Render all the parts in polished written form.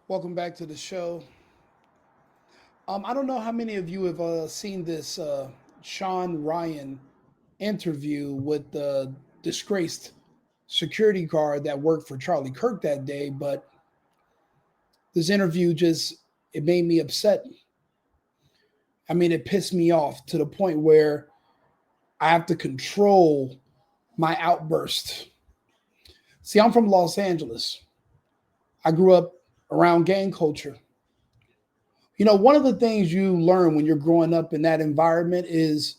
Welcome back to the show. I don't know how many of you have seen this Shawn Ryan interview with the disgraced security guard that worked for Charlie Kirk that day, but this interview just it made me upset. I mean, it pissed me off to the point where I have to control my outburst. See, I'm from Los Angeles. I grew up around gang culture. One of the things you learn when you're growing up in that environment is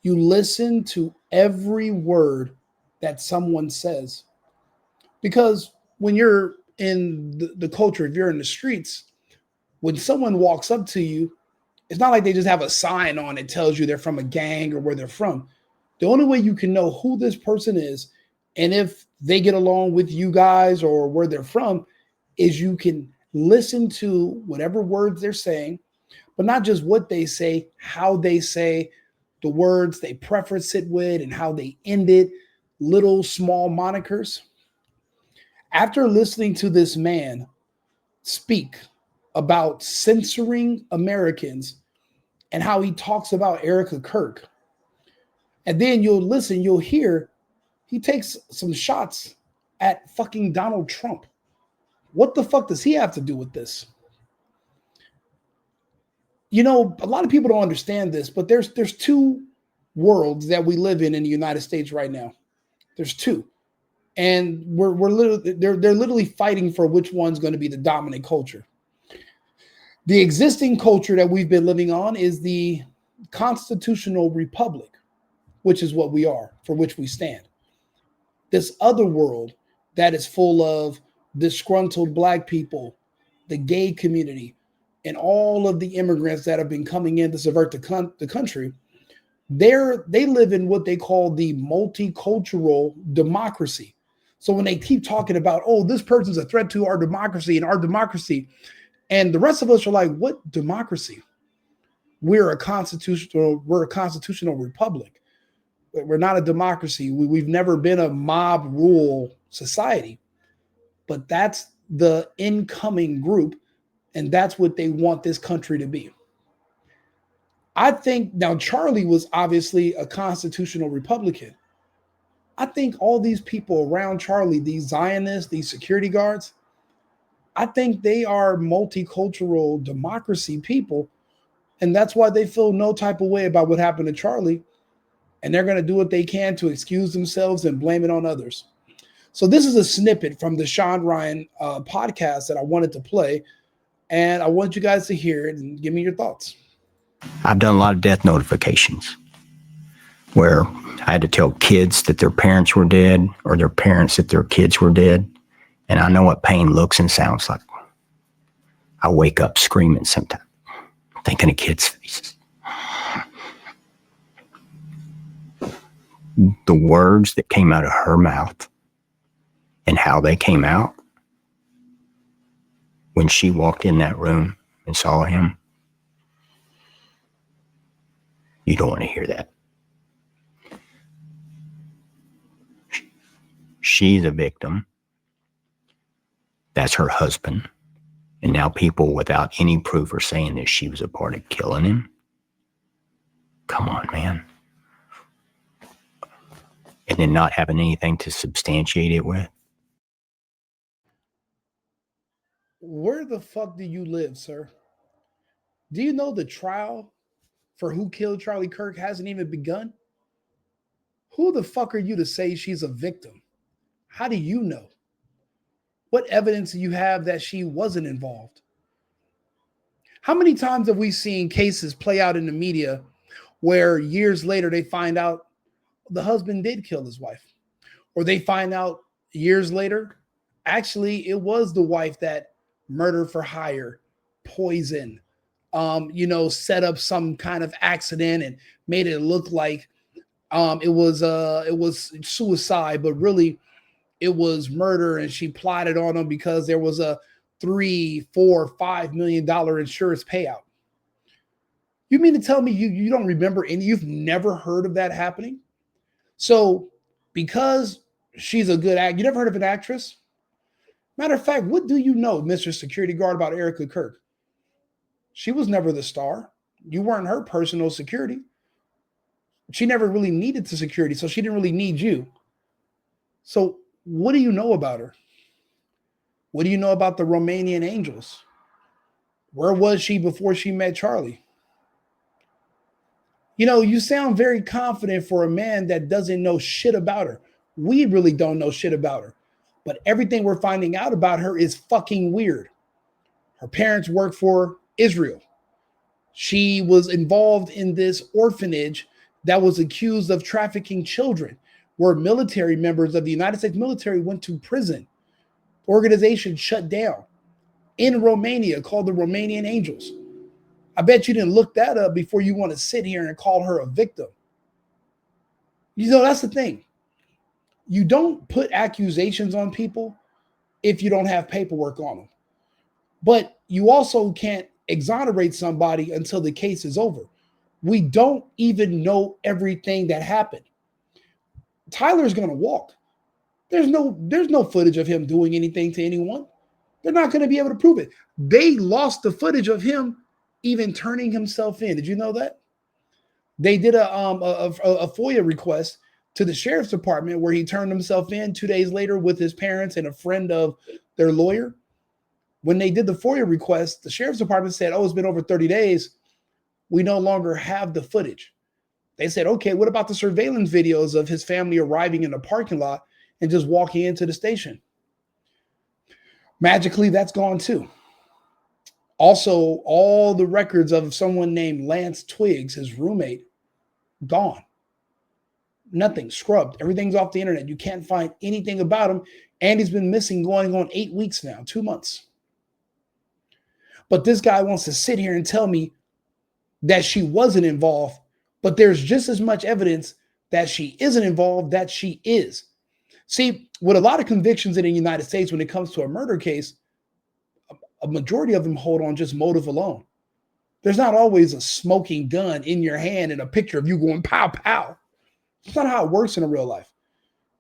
you listen to every word that someone says. Because when you're in the culture, if you're in the streets, when someone walks up to you, it's not like they just have a sign on it tells you they're from a gang or where they're from. The only way you can know who this person is and if they get along with you guys or where they're from is you can listen to whatever words they're saying, but not just what they say, how they say the words they preface it with and how they end it, little small monikers. After listening to this man speak about censoring Americans and how he talks about Erika Kirk, and then you'll hear he takes some shots at fucking Donald Trump. What the fuck does he have to do with this? A lot of people don't understand this, but there's two worlds that we live in the United States right now. There's two, and we're literally they're literally fighting for which one's going to be the dominant culture. The existing culture that we've been living on is the constitutional republic, which is what we are, for which we stand. This other world that is full of disgruntled Black people, the gay community, and all of the immigrants that have been coming in to subvert the country, they live in what they call the multicultural democracy. So when they keep talking about, oh, this person's a threat to our democracy, and the rest of us are like, what democracy? We're a constitutional republic. We're not a democracy. We've never been a mob rule society. But that's the incoming group, and that's what they want this country to be. I think now Charlie was obviously a constitutional Republican. I think all these people around Charlie, these Zionists, these security guards, I think they are multicultural democracy people. And that's why they feel no type of way about what happened to Charlie. And they're going to do what they can to excuse themselves and blame it on others. So this is a snippet from the Shawn Ryan podcast that I wanted to play. And I want you guys to hear it and give me your thoughts. I've done a lot of death notifications where I had to tell kids that their parents were dead or their parents that their kids were dead. And I know what pain looks and sounds like. I wake up screaming sometimes, thinking of kids' faces. The words that came out of her mouth and how they came out when she walked in that room and saw him, you don't want to hear that. She's a victim. That's her husband. And now people without any proof are saying that she was a part of killing him. Come on, man. And then not having anything to substantiate it with. Where the fuck do you live, sir? Do you know the trial for who killed Charlie Kirk hasn't even begun? Who the fuck are you to say she's a victim? How do you know? What evidence do you have that she wasn't involved? How many times have we seen cases play out in the media where years later they find out the husband did kill his wife? Or they find out years later, actually, it was the wife that murder for hire, poison, set up some kind of accident and made it look like it was suicide, but really it was murder, and she plotted on him because there was a $3, $4, $5 million insurance payout. You mean to tell me you don't remember any? You've never heard of that happening? So because she's a good actor, you never heard of an actress Matter of fact, what do you know, Mr. Security Guard, about Erika Kirk? She was never the star. You weren't her personal security. She never really needed the security, so she didn't really need you. So what do you know about her? What do you know about the Romanian angels? Where was she before she met Charlie? You know, you sound very confident for a man that doesn't know shit about her. We really don't know shit about her. But everything we're finding out about her is fucking weird. Her parents worked for Israel. She was involved in this orphanage that was accused of trafficking children, where military members of the United States military went to prison. Organization shut down in Romania called the Romanian Angels. I bet you didn't look that up before you want to sit here and call her a victim. You know, that's the thing. You don't put accusations on people if you don't have paperwork on them. But you also can't exonerate somebody until the case is over. We don't even know everything that happened. Tyler's going to walk. There's no footage of him doing anything to anyone. They're not going to be able to prove it. They lost the footage of him even turning himself in. Did you know that? They did a FOIA request to the sheriff's department where he turned himself in 2 days later with his parents and a friend of their lawyer. When they did the FOIA request, the sheriff's department said, oh, it's been over 30 days. We no longer have the footage. They said, okay, what about the surveillance videos of his family arriving in the parking lot and just walking into the station? Magically, that's gone too. Also, all the records of someone named Lance Twiggs, his roommate, gone. Nothing, scrubbed. Everything's off the internet. You can't find anything about him. And he's been missing going on 8 weeks now, 2 months. But this guy wants to sit here and tell me that she wasn't involved, but there's just as much evidence that she isn't involved, that she is. See, with a lot of convictions in the United States, when it comes to a murder case, a majority of them hold on just motive alone. There's not always a smoking gun in your hand and a picture of you going pow, pow. It's not how it works in a real life.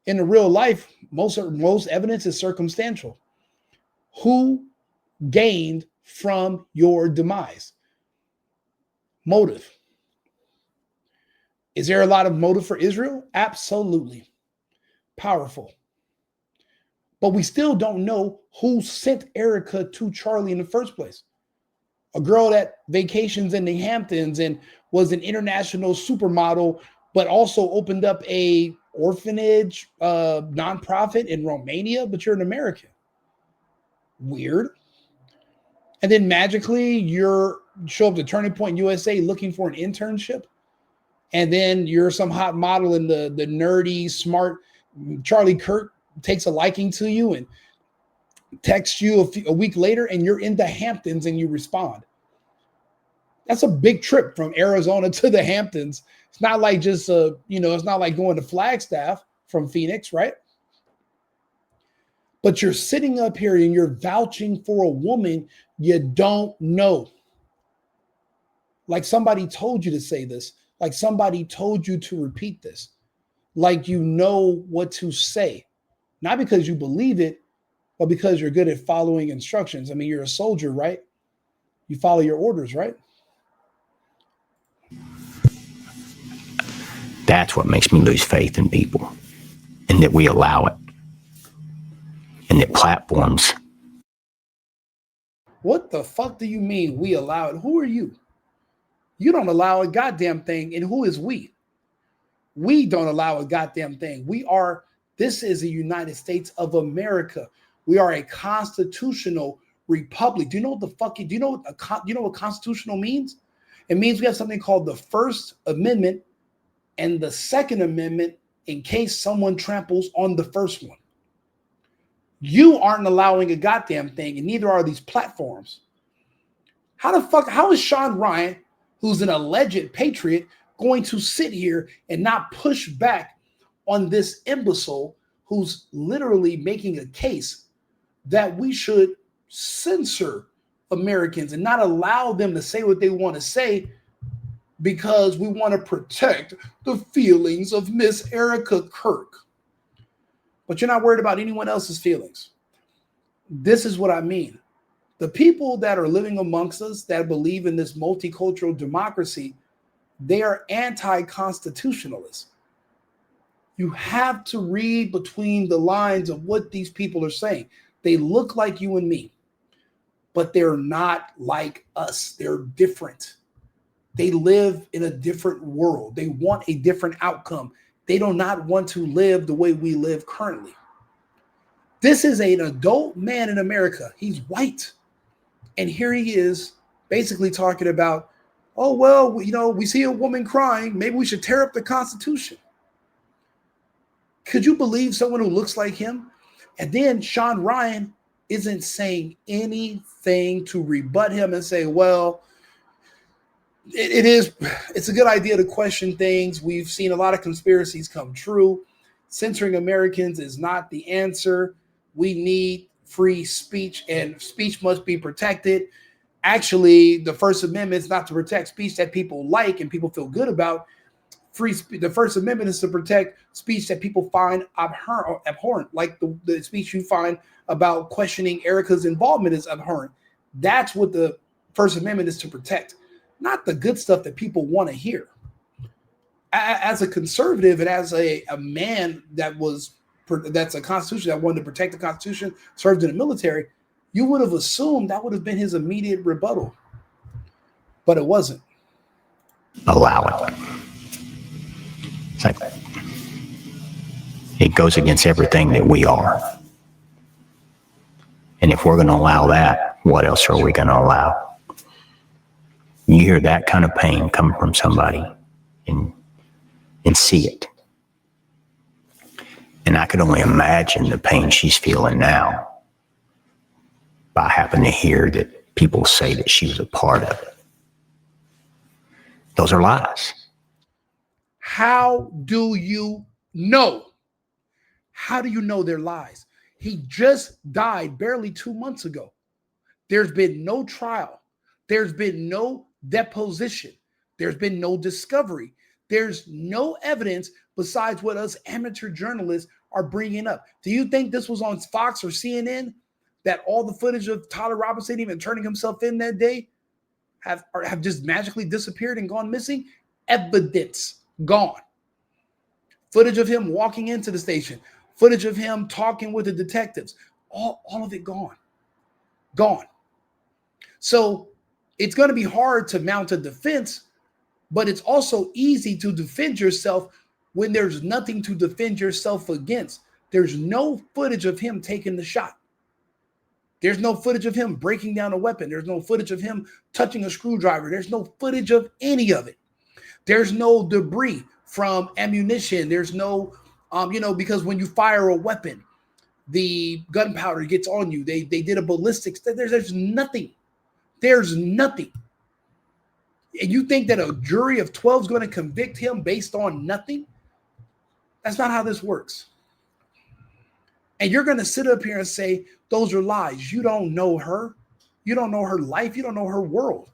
In the real life, most evidence is circumstantial. Who gained from your demise? Motive. Is there a lot of motive for Israel? Absolutely. Powerful. But we still don't know who sent Erika to Charlie in the first place. A girl that vacations in the Hamptons and was an international supermodel, but also opened up a orphanage nonprofit in Romania, but you're an American. Weird. And then magically you show up to Turning Point USA looking for an internship. And then you're some hot model in the nerdy, smart Charlie Kirk takes a liking to you and texts you a week later, and you're in the Hamptons and you respond. That's a big trip from Arizona to the Hamptons. It's not like just, it's not like going to Flagstaff from Phoenix, right? But you're sitting up here and you're vouching for a woman you don't know. Like somebody told you to say this. Like somebody told you to repeat this. Like you know what to say. Not because you believe it, but because you're good at following instructions. I mean, you're a soldier, right? You follow your orders, right? That's what makes me lose faith in people, and that we allow it, and that platforms. What the fuck do you mean we allow it? Who are you? You don't allow a goddamn thing, and who is we? We don't allow a goddamn thing. This is the United States of America. We are a constitutional republic. Do you know what constitutional means? It means we have something called the First Amendment and the Second Amendment in case someone tramples on the first one. You aren't allowing a goddamn thing, and neither are these platforms. How is Shawn Ryan, who's an alleged patriot, going to sit here and not push back on this imbecile who's literally making a case that we should censor Americans and not allow them to say what they want to say because we want to protect the feelings of Miss Erika Kirk? But you're not worried about anyone else's feelings. This is what I mean. The people that are living amongst us that believe in this multicultural democracy, they are anti-constitutionalists. You have to read between the lines of what these people are saying. They look like you and me, but they're not like us. They're different. They live in a different world. They want a different outcome. They do not want to live the way we live currently. This is an adult man in America. He's white. And here he is basically talking about, oh, well, we see a woman crying. Maybe we should tear up the Constitution. Could you believe someone who looks like him? And then Shawn Ryan isn't saying anything to rebut him and say, well, it's a good idea to question things. We've seen a lot of conspiracies come true. Censoring Americans is not the answer. We need free speech, and speech must be protected. Actually, the First Amendment is not to protect speech that people like and people feel good about. The First Amendment is to protect speech that people find abhorrent, like the speech you find about questioning Erika's involvement is abhorrent. That's what the First Amendment is to protect, not the good stuff that people want to hear. As a conservative and as a man that's a constitution that wanted to protect the Constitution, served in the military, you would have assumed that would have been his immediate rebuttal, but it wasn't. Allow it. It's like it goes against everything that we are. And if we're going to allow that, what else are we going to allow? You hear that kind of pain coming from somebody and see it. And I could only imagine the pain she's feeling now by happening to hear that people say that she was a part of it. Those are lies. How do you know? How do you know they're lies? He just died barely 2 months ago. There's been no trial. There's been no deposition. There's been no discovery. There's no evidence besides what us amateur journalists are bringing up. Do you think this was on Fox or CNN that all the footage of Tyler Robinson even turning himself in that day have just magically disappeared and gone missing? Evidence gone. Footage of him walking into the station, footage of him talking with the detectives, all of it gone. Gone. So it's going to be hard to mount a defense, but it's also easy to defend yourself when there's nothing to defend yourself against. There's no footage of him taking the shot. There's no footage of him breaking down a weapon. There's no footage of him touching a screwdriver. There's no footage of any of it. There's no debris from ammunition. There's no, because when you fire a weapon, the gunpowder gets on you. They did a ballistics. There's nothing. There's nothing. And you think that a jury of 12 is going to convict him based on nothing? That's not how this works. And you're going to sit up here and say, those are lies. You don't know her. You don't know her life. You don't know her world.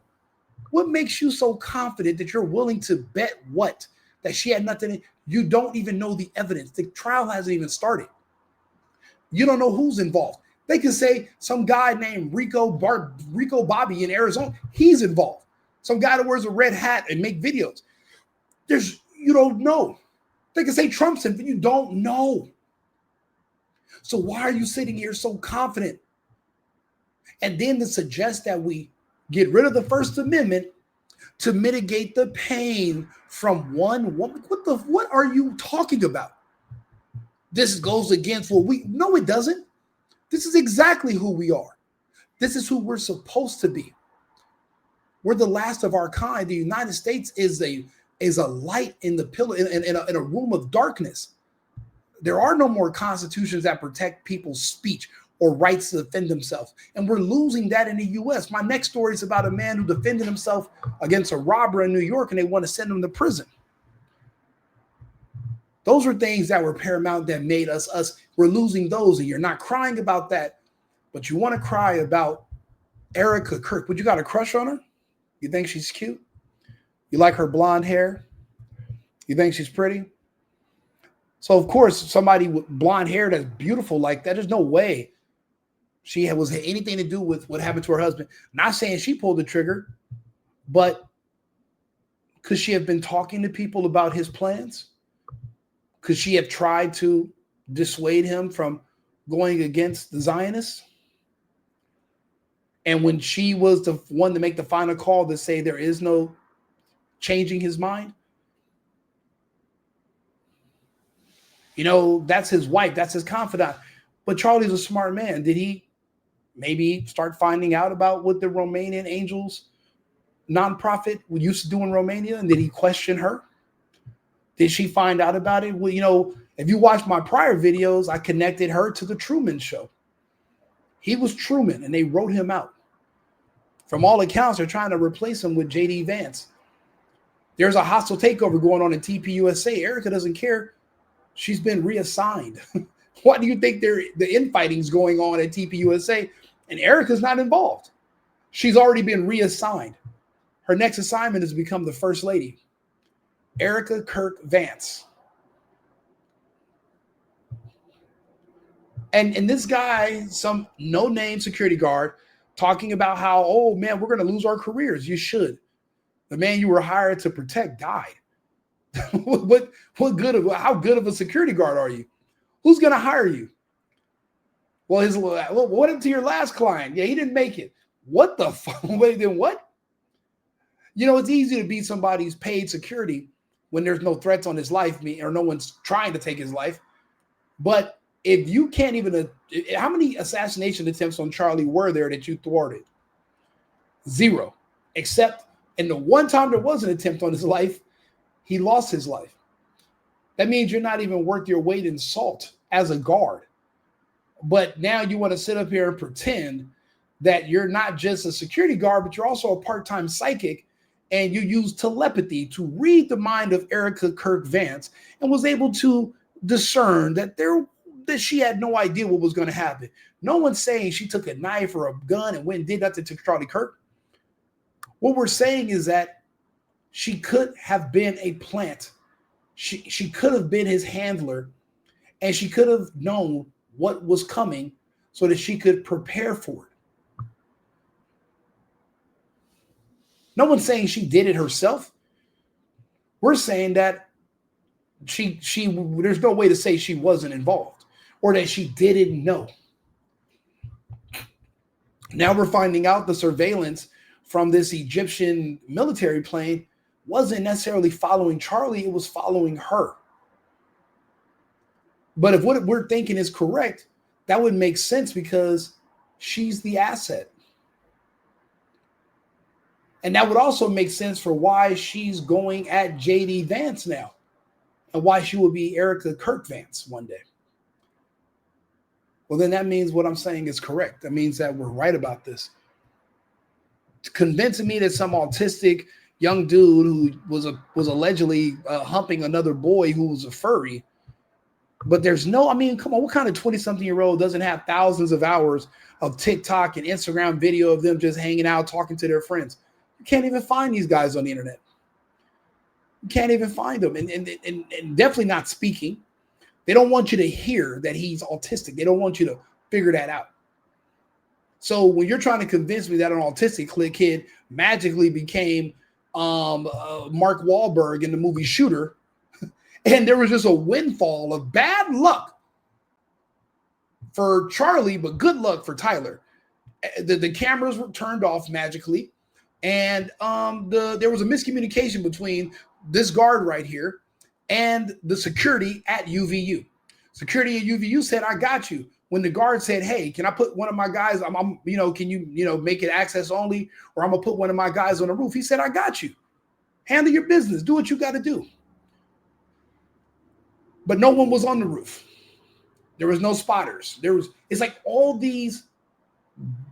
What makes you so confident that you're willing to bet what? That she had nothing. You don't even know the evidence. The trial hasn't even started. You don't know who's involved. They can say some guy named Rico Bobby in Arizona, he's involved. Some guy that wears a red hat and make videos. You don't know. They can say Trump's in, but you don't know. So why are you sitting here so confident? And then to suggest that we get rid of the First Amendment to mitigate the pain from one woman. What are you talking about? This goes against no, it doesn't. This is exactly who we are. This is who we're supposed to be. We're the last of our kind. The United States is a light in the pillar in a room of darkness. There are no more constitutions that protect people's speech or rights to defend themselves. And we're losing that in the U.S. My next story is about a man who defended himself against a robber in New York, and they want to send him to prison. Those were things that were paramount that made us. We're losing those, and you're not crying about that, but you want to cry about Erika Kirk. Would you got a crush on her? You think she's cute? You like her blonde hair? You think she's pretty? So, of course, somebody with blonde hair that's beautiful like that, there's no way she was anything to do with what happened to her husband. Not saying she pulled the trigger, but could she have been talking to people about his plans? Could she have tried to dissuade him from going against the Zionists? And when she was the one to make the final call to say there is no changing his mind, you know, that's his wife, that's his confidant. But Charlie's a smart man. Did he maybe start finding out about what the Romanian Angels nonprofit used to do in Romania? And did he question her? Did she find out about it? Well, you know, if you watch my prior videos, I connected her to the Truman Show. He was Truman, and they wrote him out. From all accounts, they're trying to replace him with J.D. Vance. There's a hostile takeover going on in TPUSA. Erika doesn't care. She's been reassigned. Why do you think the infighting's going on at TPUSA? And Erika's not involved. She's already been reassigned. Her next assignment is to become the first lady. Erika Kirk Vance. And this guy, some no-name security guard, talking about how, oh man, we're going to lose our careers. You should. The man you were hired to protect died. How good of a security guard are you? Who's going to hire you? Well, what happened to your last client? Yeah, he didn't make it. What the fuck? Wait, then what? You know, it's easy to be somebody's paid security when there's no threats on his life, or no one's trying to take his life. But if you can't even, how many assassination attempts on Charlie were there that you thwarted? 0. Except in the one time there was an attempt on his life, he lost his life. That means you're not even worth your weight in salt as a guard. But now you want to sit up here and pretend that you're not just a security guard, but you're also a part-time psychic, and you use telepathy to read the mind of Erika Kirk Vance and was able to discern that she had no idea what was going to happen. No one's saying she took a knife or a gun and went and did nothing to Charlie Kirk. What we're saying is that she could have been a plant. She could have been his handler, and she could have known what was coming so that she could prepare for it. No one's saying she did it herself. We're saying that there's no way to say she wasn't involved or that she didn't know. Now we're finding out the surveillance from this Egyptian military plane wasn't necessarily following Charlie, it was following her. But if what we're thinking is correct, that would make sense because she's the asset. And that would also make sense for why she's going at J.D. Vance now and why she will be Erika Kirk Vance one day. Well, then that means what I'm saying is correct. That means that we're right about this. Convincing me that some autistic young dude who was allegedly humping another boy who was a furry, but there's no, I mean, come on, what kind of 20-something-year-old doesn't have thousands of hours of TikTok and Instagram video of them just hanging out, talking to their friends? You can't even find these guys on the internet. You can't even find them, and definitely not speaking. They don't want you to hear that he's autistic. They don't want you to figure that out. So when you're trying to convince me that an autistic kid magically became Mark Wahlberg in the movie Shooter, and there was just a windfall of bad luck for Charlie, but good luck for Tyler. The cameras were turned off magically, and there was a miscommunication between this guard right here and the security at UVU. Security at UVU said, "I got you." When the guard said, "Hey, can I put one of my guys? Can you make it access only, or I'm gonna put one of my guys on the roof?" He said, "I got you. Handle your business. Do what you got to do." But no one was on the roof. There was no spotters. It's like all these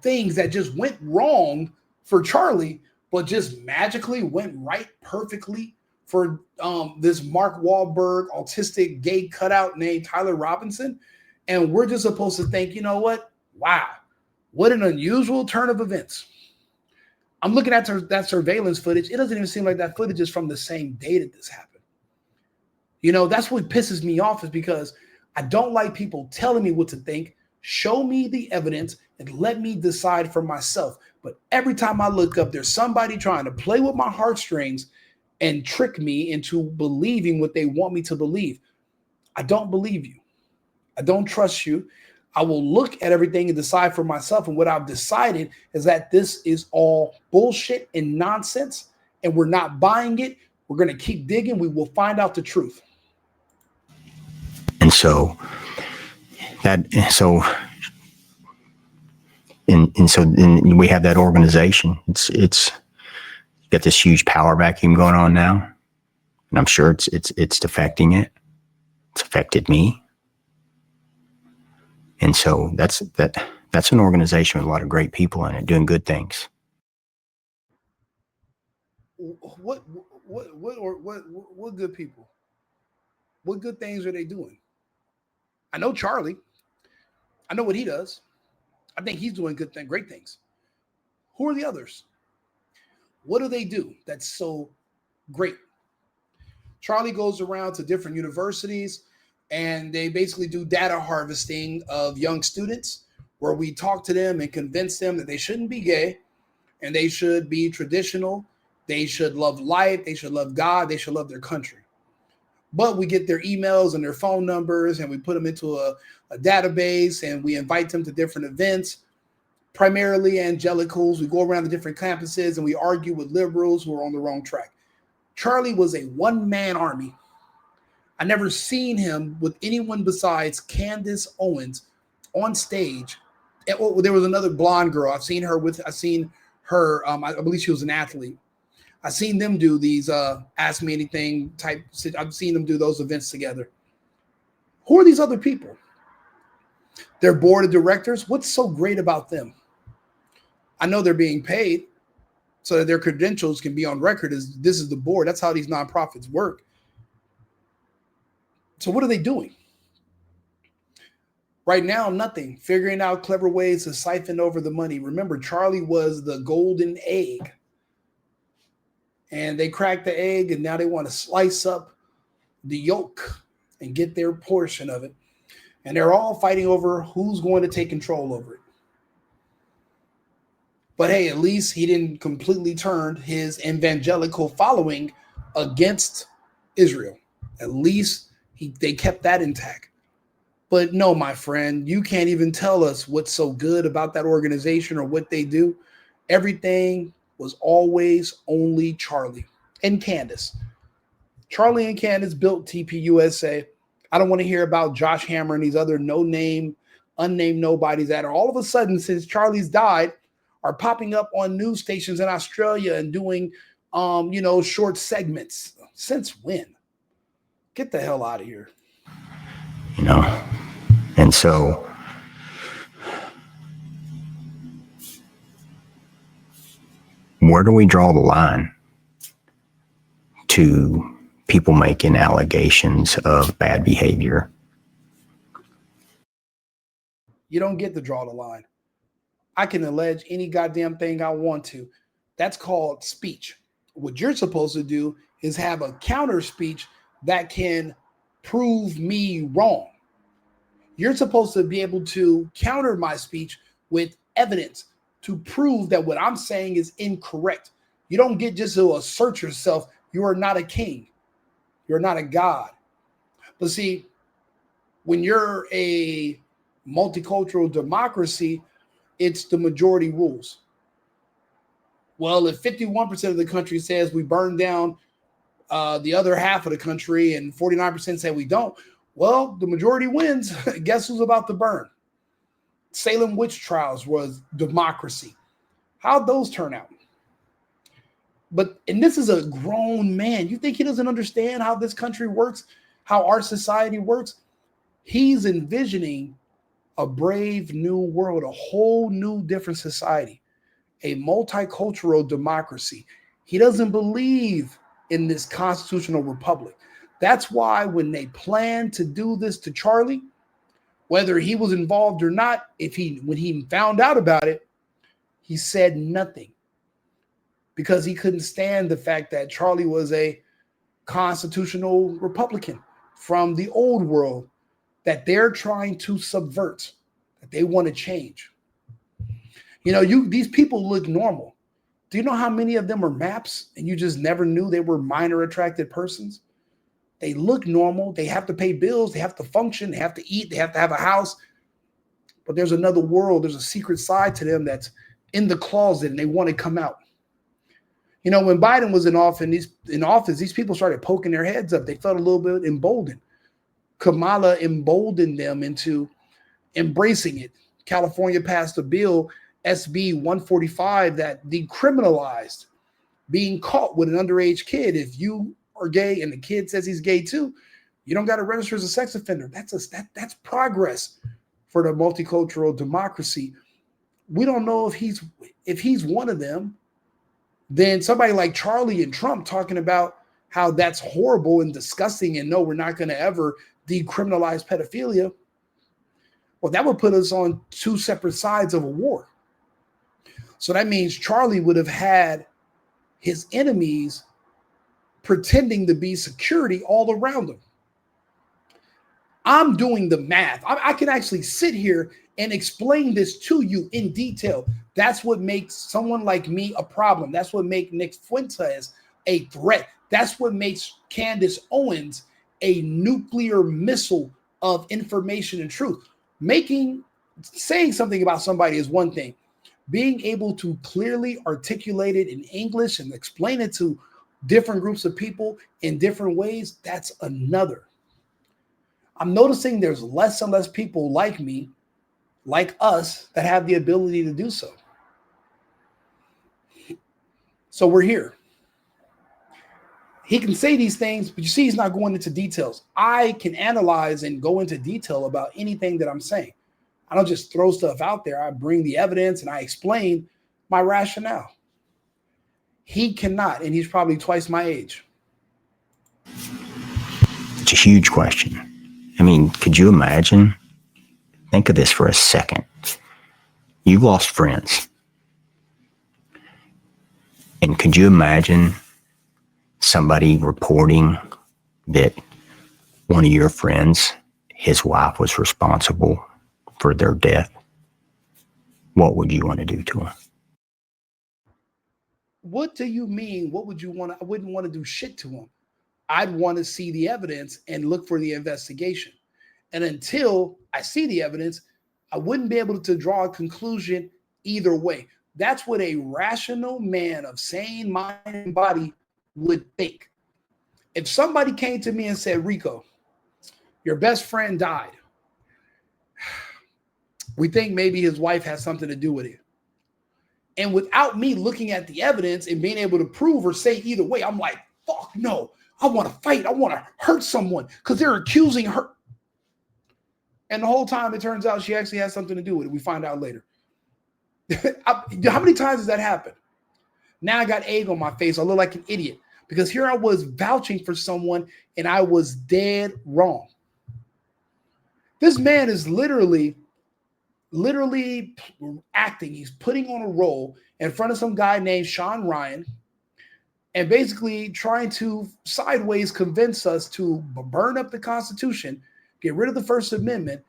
things that just went wrong for Charlie, but just magically went right perfectly for this Mark Wahlberg autistic gay cutout named Tyler Robinson. And we're just supposed to think, you know what? Wow, what an unusual turn of events. I'm looking at that surveillance footage. It doesn't even seem like that footage is from the same day that this happened. You know, that's what pisses me off, is because I don't like people telling me what to think. Show me the evidence and let me decide for myself. But every time I look up, there's somebody trying to play with my heartstrings and trick me into believing what they want me to believe. I don't believe you. I don't trust you. I will look at everything and decide for myself. And what I've decided is that this is all bullshit and nonsense, and we're not buying it. We're going to keep digging. We will find out the truth. And so then we have that organization. It's got this huge power vacuum going on now, and I'm sure it's affecting it. It's affected me, and so that's an organization with a lot of great people in it doing good things. What good people? What good things are they doing? I know Charlie. I know what he does. I think he's doing great things. Who are the others? What do they do that's so great? Charlie goes around to different universities and they basically do data harvesting of young students where we talk to them and convince them that they shouldn't be gay and they should be traditional. They should love life. They should love God. They should love their country. But we get their emails and their phone numbers and we put them into a database and we invite them to different events, primarily evangelicals. We go around the different campuses and we argue with liberals who are on the wrong track. Charlie was a one-man army. I never seen him with anyone besides Candace Owens on stage. There was another blonde girl. I seen her. I believe she was an athlete. I've seen them do these Ask Me Anything type. I've seen them do those events together. Who are these other people? Their board of directors. What's so great about them? I know they're being paid so that their credentials can be on record as this is the board. That's how these nonprofits work. So what are they doing? Right now, nothing. Figuring out clever ways to siphon over the money. Remember, Charlie was the golden egg. And they cracked the egg, and now they want to slice up the yolk and get their portion of it. And they're all fighting over who's going to take control over it. But hey, at least he didn't completely turn his evangelical following against Israel. At least they kept that intact. But no, my friend, you can't even tell us what's so good about that organization or what they do. Everything was always only Charlie and Candace. Charlie and Candace built TPUSA. I don't want to hear about Josh Hammer and these other no-name, unnamed nobodies that are all of a sudden, since Charlie's died, are popping up on news stations in Australia and doing, short segments. Since when? Get the hell out of here. And so where do we draw the line to people making allegations of bad behavior? You don't get to draw the line. I can allege any goddamn thing I want to. That's called speech. What you're supposed to do is have a counter speech that can prove me wrong. You're supposed to be able to counter my speech with evidence to prove that what I'm saying is incorrect. You don't get just to assert yourself. You are not a king. You're not a god. But see, when you're a multicultural democracy, it's the majority rules. Well, if 51% of the country says we burn down the other half of the country and 49% say we don't, well, the majority wins. Guess who's about to burn? Salem witch trials was democracy. How'd those turn out? And this is a grown man. You think he doesn't understand how this country works, how our society works? He's envisioning a brave new world, a whole new different society, a multicultural democracy. He doesn't believe in this constitutional republic. That's why when they planned to do this to Charlie, whether he was involved or not, when he found out about it, he said nothing because he couldn't stand the fact that Charlie was a constitutional Republican from the old world that they're trying to subvert, that they want to change. These people look normal. Do you know how many of them are MAPs and you just never knew they were minor attracted persons? They look normal. They have to pay bills. They have to function. They have to eat. They have to have a house. But there's another world. There's a secret side to them that's in the closet and they want to come out. When Biden was in office, these people started poking their heads up. They felt a little bit emboldened. Kamala emboldened them into embracing it. California passed a bill, SB 145, that decriminalized being caught with an underage kid. If you are gay and the kid says he's gay too, you don't got to register as a sex offender. That's progress for the multicultural democracy. We don't know if he's one of them. Then somebody like Charlie and Trump talking about how that's horrible and disgusting and no, we're not going to ever decriminalize pedophilia. Well, that would put us on two separate sides of a war. So that means Charlie would have had his enemies pretending to be security all around him. I'm doing the math. I can actually sit here and explain this to you in detail. That's what makes someone like me a problem. That's what makes Nick Fuentes a threat. That's what makes Candace Owens a nuclear missile of information and truth. Saying something about somebody is one thing. Being able to clearly articulate it in English and explain it to different groups of people in different ways, that's another. I'm noticing there's less and less people like me, like us, that have the ability to do so. So we're here. He can say these things, but you see, he's not going into details. I can analyze and go into detail about anything that I'm saying. I don't just throw stuff out there. I bring the evidence and I explain my rationale. He cannot, and he's probably twice my age. It's a huge question. I mean, could you imagine? Think of this for a second. You lost friends. And could you imagine somebody reporting that one of your friends, his wife, was responsible for their death? What would you want to do to him? What do you mean? What would you want? I wouldn't want to do shit to him. I'd want to see the evidence and look for the investigation. And until I see the evidence, I wouldn't be able to draw a conclusion either way. That's what a rational man of sane mind and body would think. If somebody came to me and said, Rico, your best friend died. We think maybe his wife has something to do with it. And without me looking at the evidence and being able to prove or say either way, I'm like, fuck no. I want to fight. I want to hurt someone because they're accusing her. And the whole time it turns out she actually has something to do with it. We find out later. How many times has that happened? Now I got egg on my face. I look like an idiot because here I was vouching for someone and I was dead wrong. This man is literally acting. He's putting on a role in front of some guy named Shawn Ryan and basically trying to sideways convince us to burn up the Constitution, get rid of the First Amendment,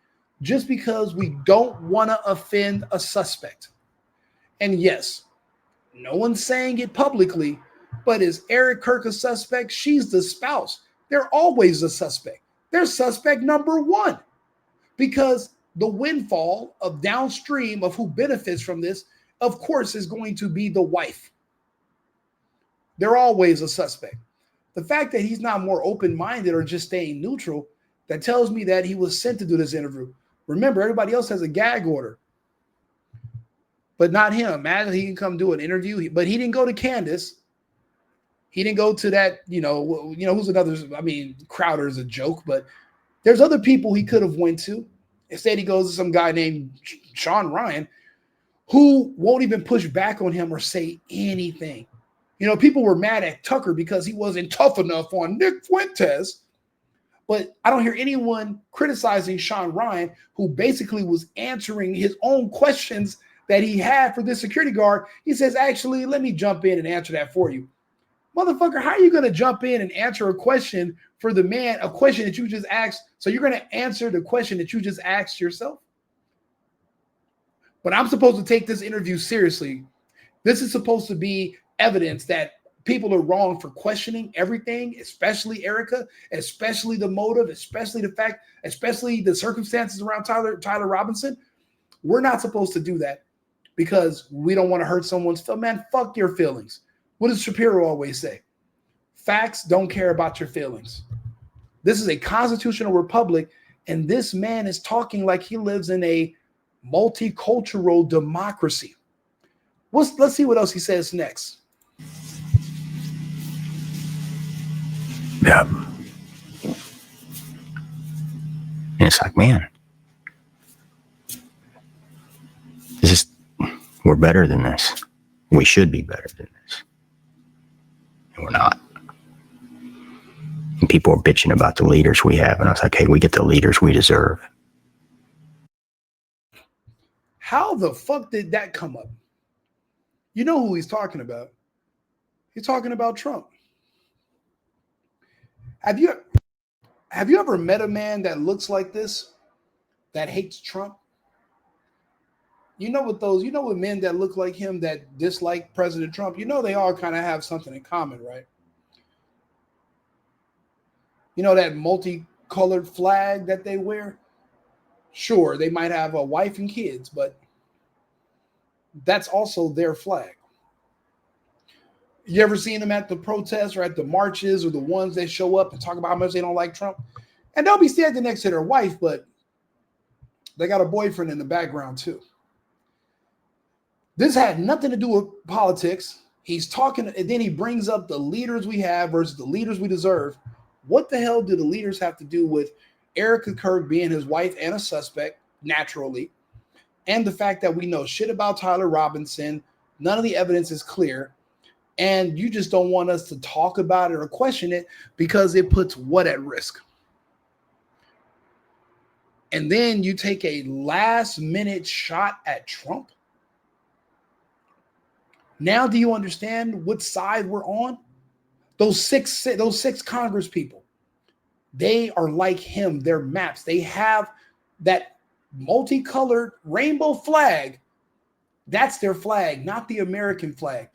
just because we don't want to offend a suspect. And yes, no one's saying it publicly, but is Erika Kirk a suspect? She's the spouse. They're always a suspect. They're suspect number one because the windfall of downstream of who benefits from this, of course, is going to be the wife. They're always a suspect. The fact that he's not more open-minded or just staying neutral, that tells me that he was sent to do this interview. Remember, everybody else has a gag order, but not him. Imagine he can come do an interview, but he didn't go to Candace. He didn't go to that, who's another, Crowder's a joke, but there's other people he could have went to. Instead, he goes to some guy named Shawn Ryan who won't even push back on him or say anything. People were mad at Tucker because he wasn't tough enough on Nick Fuentes. But I don't hear anyone criticizing Shawn Ryan, who basically was answering his own questions that he had for this security guard. He says, actually, let me jump in and answer that for you. Motherfucker, how are you going to jump in and answer a question for the man, a question that you just asked? So you're going to answer the question that you just asked yourself? But I'm supposed to take this interview seriously. This is supposed to be evidence that people are wrong for questioning everything, especially Erika, especially the motive, especially the fact, especially the circumstances around Tyler Robinson. We're not supposed to do that because we don't want to hurt someone's feelings. Man, fuck your feelings. What does Shapiro always say? Facts don't care about your feelings. This is a constitutional republic, and this man is talking like he lives in a multicultural democracy. Let's see what else he says next. Yeah. And it's like, man, we're better than this. We should be better than this. And we're not. And people are bitching about the leaders we have. And I was like, hey, we get the leaders we deserve. How the fuck did that come up? You know who he's talking about. He's talking about Trump. Have you ever met a man that looks like this, that hates Trump? You know what men that look like him that dislike President Trump, they all kind of have something in common, right? You know that multicolored flag that they wear? Sure, they might have a wife and kids, but that's also their flag. You ever seen them at the protests or at the marches or the ones that show up and talk about how much they don't like Trump? And they'll be standing next to their wife, but they got a boyfriend in the background too. This had nothing to do with politics. He's talking, and then he brings up the leaders we have versus the leaders we deserve. What the hell do the leaders have to do with Erika Kirk being his wife and a suspect, naturally, and the fact that we know shit about Tyler Robinson? None of the evidence is clear, and you just don't want us to talk about it or question it because it puts what at risk? And then you take a last-minute shot at Trump? Now do you understand what side we're on? Those six Congress people, they are like him. They're maps. They have that multicolored rainbow flag. That's their flag, not the American flag.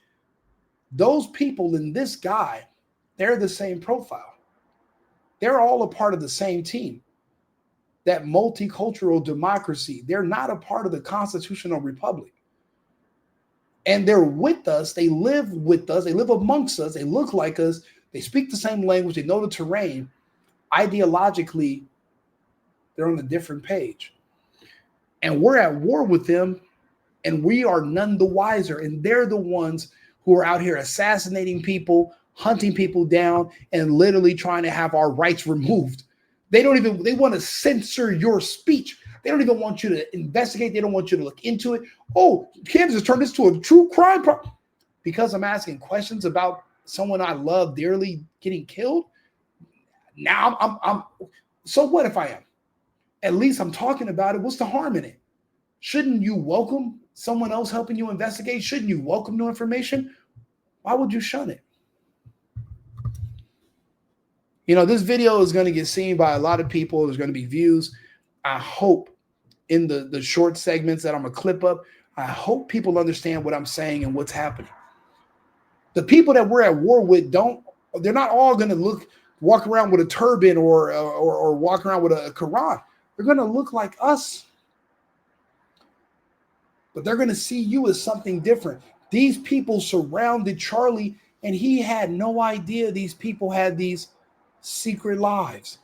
Those people and this guy, they're the same profile. They're all a part of the same team. That multicultural democracy. They're not a part of the constitutional republic. And they're with us. They live with us. They live amongst us. They look like us. They speak the same language. They know the terrain. Ideologically, they're on a different page. And we're at war with them, and we are none the wiser. And they're the ones who are out here assassinating people, hunting people down, and literally trying to have our rights removed. They want to censor your speech. They don't even want you to investigate. They don't want you to look into it. Oh, Kansas has turned this to a true crime because I'm asking questions about someone I love dearly getting killed. Now I'm so what if I am? At least I'm talking about it. What's the harm in it? Shouldn't you welcome someone else helping you investigate? Shouldn't you welcome new information? Why would you shun it? This video is going to get seen by a lot of people. There's going to be views. I hope in the short segments that I'm going to clip up, I hope people understand what I'm saying and what's happening. The people that we're at war with they're not all going to walk around with a turban or walk around with a Quran. They're going to look like us. But they're going to see you as something different. These people surrounded Charlie, and he had no idea these people had these secret lives,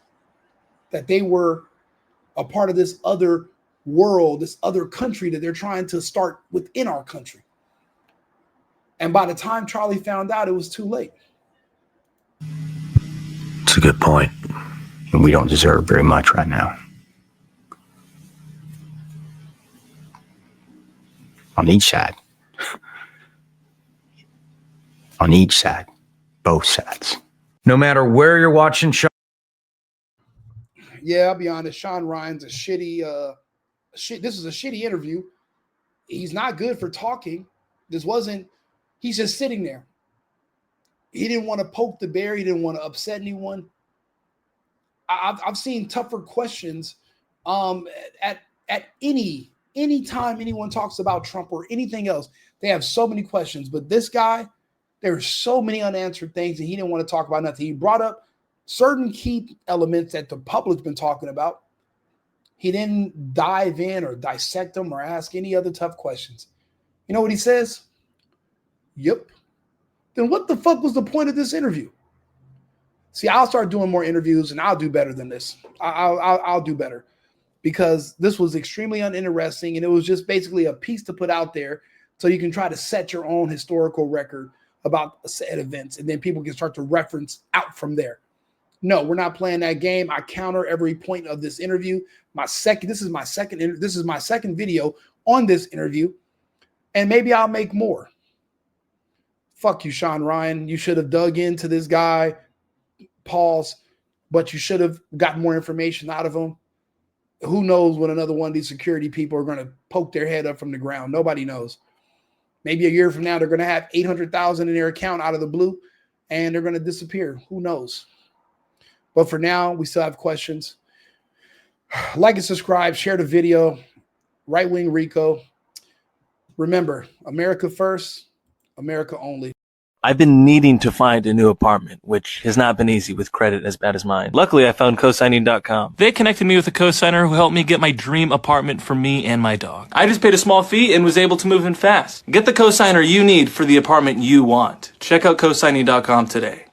that they were a part of this other world, this other country that they're trying to start within our country. And by the time Charlie found out, it was too late. It's a good point. And we don't deserve very much right now. On each side. On each side. Both sides. No matter where you're watching, yeah, I'll be honest. Shawn Ryan's a shitty. This is a shitty interview. He's not good for talking. He's just sitting there. He didn't want to poke the bear. He didn't want to upset anyone. I've seen tougher questions at any anytime anyone talks about Trump or anything else, they have so many questions. But this guy, there's so many unanswered things, and he didn't want to talk about nothing. He brought up certain key elements that the public's been talking about. He didn't dive in or dissect them or ask any other tough questions. You know what he says? Yep. Then what the fuck was the point of this interview? See, I'll start doing more interviews, and I'll do better than this. I'll do better, because this was extremely uninteresting, and it was just basically a piece to put out there so you can try to set your own historical record about said events, and then people can start to reference out from there. No, we're not playing that game. I counter every point of this interview. This is my second video on this interview, and maybe I'll make more. Fuck you, Shawn Ryan. You should have dug into this guy. Pause. But you should have gotten more information out of him. Who knows when another one of these security people are going to poke their head up from the ground? Nobody knows. Maybe a year from now, they're going to have 800,000 in their account out of the blue, and they're going to disappear. Who knows? But for now, we still have questions. Like and subscribe. Share the video. Right Wing Rico. Remember, America first, America only. I've been needing to find a new apartment, which has not been easy with credit as bad as mine. Luckily, I found cosigning.com. They connected me with a cosigner who helped me get my dream apartment for me and my dog. I just paid a small fee and was able to move in fast. Get the cosigner you need for the apartment you want. Check out cosigning.com today.